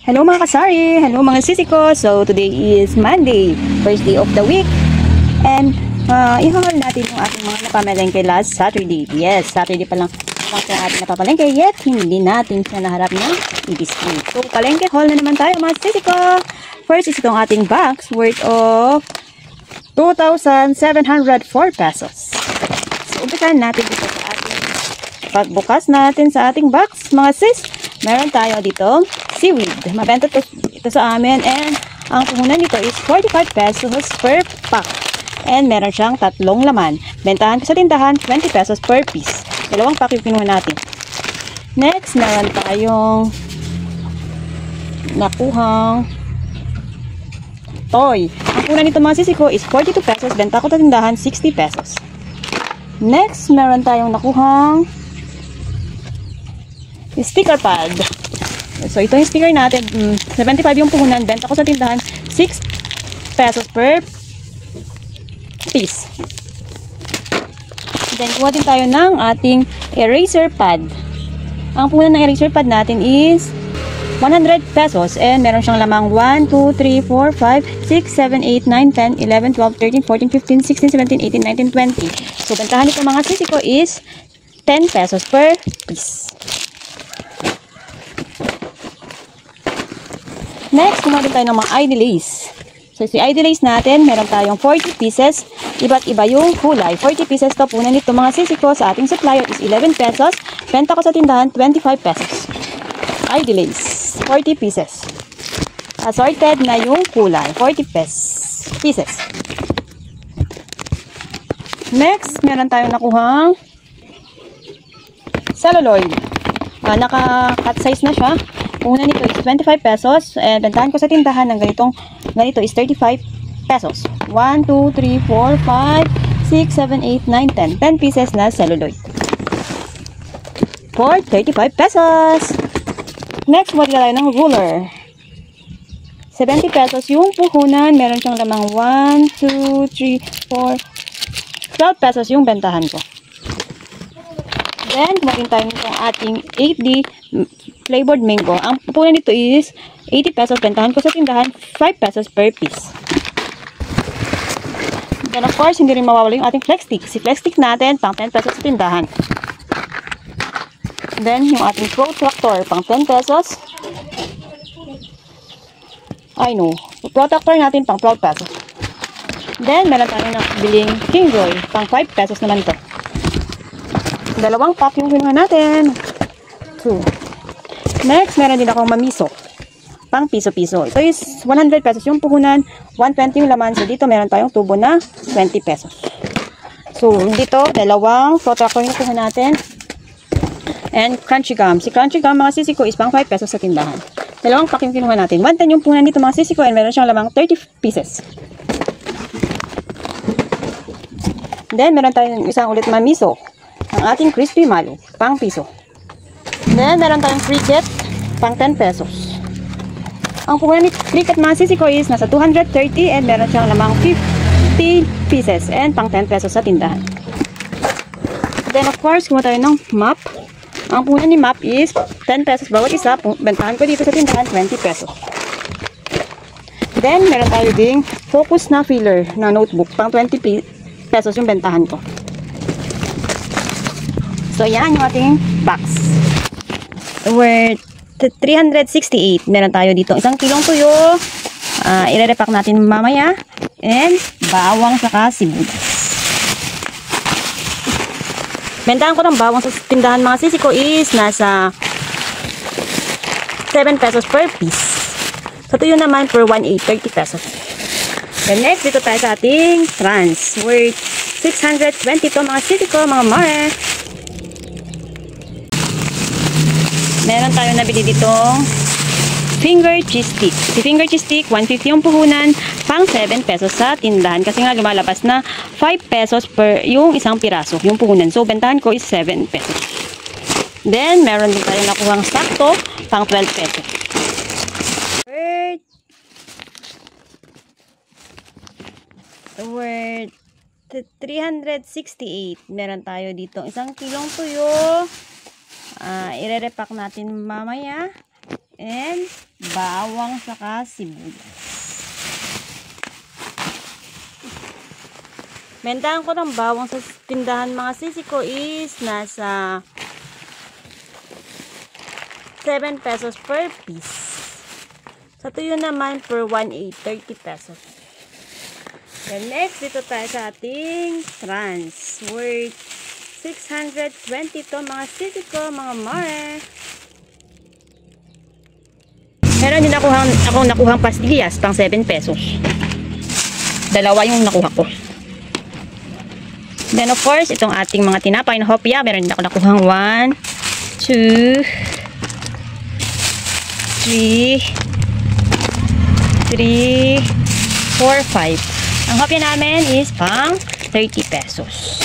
Hello mga kasari! Hello mga sisi ko! So today is Monday, first day of the week. And ihahal natin yung ating mga napamalengke last Saturday. Yes, Saturday pa lang yung ating napapalengke. Yet hindi natin siya naharap ng i-display. So palengke haul na naman tayo mga sisi ko! First is itong ating box worth of 2,704 pesos. So umpisahan natin dito sa ating pagbukas natin sa ating box mga sis. Meron tayo dito seaweed. Mabenta ito sa amin and ang puhunan nito is 45 pesos per pack. And meron siyang tatlong laman. Bentahan ko sa tindahan 20 pesos per piece. Dalawang pack yung kinuha natin. Next, meron tayong nakuhang toy. Ang puhunan nito mga sisi ko is 42 pesos. Benta ko sa tindahan 60 pesos. Next, meron tayong nakuhang sticker pad. So, ito yung sticker natin. 75 yung puhunan. Benta ko sa tindahan 6 pesos per piece. Then, kuha din tayo ng ating eraser pad. Ang puhunan ng eraser pad natin is 100 pesos. And meron siyang lamang 1, 2, 3, 4, 5, 6, 7, 8, 9, 10, 11, 12, 13, 14, 15, 16, 17, 18, 19, 20. So, bentahan nito mga sisi ko is 10 pesos per piece. Next, kumain tayo ng mga ID lace. So, si ID lace natin, meron tayong 40 pieces. Iba't iba yung kulay. 40 pieces to. Punan nito mga sisi ko sa ating supplier is 11 pesos. Benta ko sa tindahan, 25 pesos. ID lace. 40 pieces. Assorted na yung kulay. 40 pieces. Next, meron tayong nakuhang celluloid. Naka-cut size na siya. Una nito is 25 pesos. And bentahan ko sa tindahan ng ganito is 35 pesos. 1, 2, 3, 4, 5, 6, 7, 8, 9, 10. 10 pieces na celluloid. For 35 pesos. Next, wala tayo ng ruler. 70 pesos yung puhunan. Meron siyang lamang 1, 2, 3, 4, 12 pesos yung bentahan ko. Then, kumain tayo nitong ating 8D flavored mango. Ang pupunan nito is 80 pesos. Bentahan ko sa tindahan 5 pesos per piece. Then, of course, hindi rin mawawala yung ating flex stick. Si flex stick natin, pang 10 pesos sa tindahan. Then, yung ating protractor, pang 10 pesos. Ay, no. Protractor natin, pang 12 pesos. Then, meron tayo nakabiling King Joy, pang 5 pesos naman ito. Dalawang pack yung kinuha natin. 2. Next, meron din akong mamiso. Pang piso-piso. Ito is 100 pesos yung puhunan. 120 yung laman. So, dito meron tayong tubo na 20 pesos. So, dito, dalawang protractor yung puhunan natin. And crunchy gum. Si crunchy gum, mga sisi ko, is pang 5 pesos sa tindahan. Dalawang pack yung kinuha natin. 110 yung puhunan dito, mga sisi ko. And meron siyang lamang 30 pieces. Then, meron tayong isang ulit mamiso. Ang ating crispy malo, pang piso. Then, meron tayong cricket, pang 10 pesos. Ang puhunan ni cricket mga sisi ko is nasa 230 and meron siyang lamang 50 pieces and pang 10 pesos sa tindahan. Then, of course, kumuha tayo ng map. Ang puhunan ni map is 10 pesos bawat isa. Bentahan ko dito sa tindahan, 20 pesos. Then, meron tayo ding focus na filler na notebook, pang 20 pesos yung bentahan ko. So, yan yung ating box. Worth 368. Meron tayo dito. Isang kilong tuyo. Ire-repack natin mamaya. And bawang saka sibuyas. Bentahan ko ng bawang sa tindahan mga sisi ko is nasa 7 pesos per piece. Sa tuyo naman per 1.8, 30 pesos. And next, dito tayo sa ating trans. Worth 620 to mga sisi ko, mga mare. Meron tayo nabili ditong finger cheese stick. Si finger cheese stick, 150 yung puhunan, pang 7 pesos sa tindahan. Kasi nga lumalabas na 5 pesos per yung isang piraso, yung puhunan. So, bentahan ko is 7 pesos. Then, meron din tayo nakuhang sakto, pang 12 pesos. Worth 368. Meron tayo dito isang kilong tuyo. Ire-repack natin mamaya. And bawang saka sibuyas. Bentahan ko ng bawang sa tindahan mga sisi ko is nasa 7 pesos per piece. Sa tuyo naman per 1/8, 30 pesos. Then next, dito tayo sa ating trans. Worth 620 to mga sisi ko, mga mare. Meron din akong nakuhang pastillas pang 7 pesos. Dalawa yung nakuha ko. Then of course, itong ating mga tinapay na hopya, meron din ako nakuhang 1, 2, 3, 4, 5. Ang hopya namin is pang 30 pesos.